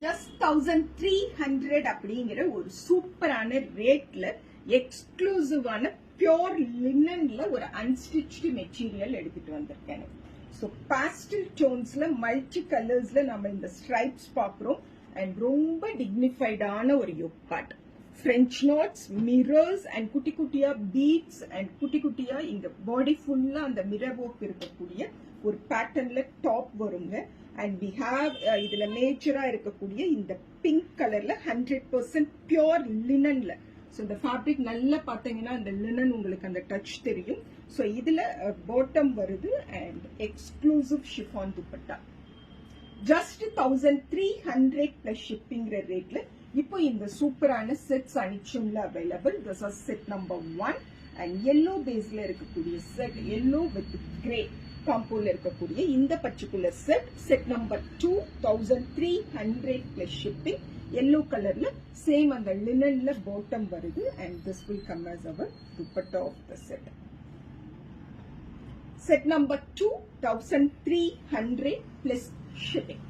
just 1300 அப்படிங்கிற ஒரு சூப்பரான ரேட்ல எக்ஸ்க்ளூசிவான பியோர் லினன்ல ஒரு அன்ஸ்டிச்டு மெட்டீரியல் எடுத்துட்டு வந்திருக்கேன். ஸோ பாஸ்டல் டோன்ஸ்ல மல்டி கலர்ஸ்ல நம்ம இந்த ஸ்ட்ரைப்ஸ் பார்க்குறோம் அண்ட் ரொம்ப டிக்னிஃபைடான ஒரு yoke part. French knots, mirrors and குட்டி குட்டியா பீட்ஸ் அண்ட் குட்டி குட்டியா இங்க பாடி ஃபுல்லா அந்த மிரர் ஒர்க் இருக்கக்கூடிய ஒரு பேட்டர்ன்ல டாப் வருங்க. அண்ட் வி ஹாவ் இதுல மேஜரா இருக்கக்கூடிய இந்த பிங்க் கலர்ல 100% பியோர் லினன்ல. ஸோ இந்த ஃபேப்ரிக் நல்லா பார்த்தீங்கன்னா அந்த லினன் உங்களுக்கு அந்த டச் தெரியும். ஸோ இதுல பாட்டம் வருது and exclusive chiffon dupatta. Just 1300 plus ஷிப்பிங்கிற ரேட்ல இப்போ இந்த சூப்பரான செட்ஸ் அனிச்சம்ல available. This are set number 1 and yellow பேஸ்ல இருக்கக்கூடிய செட், yellow வித் கிரே காம்போல இருக்கக்கூடிய இந்த particular set number 2 1300 plus shipping. yellow கலர்ல சேம் அந்த லினன்ல பாட்டம் வருது and this will come as our dupatta of the set. Set number 2 1300 plus shipping.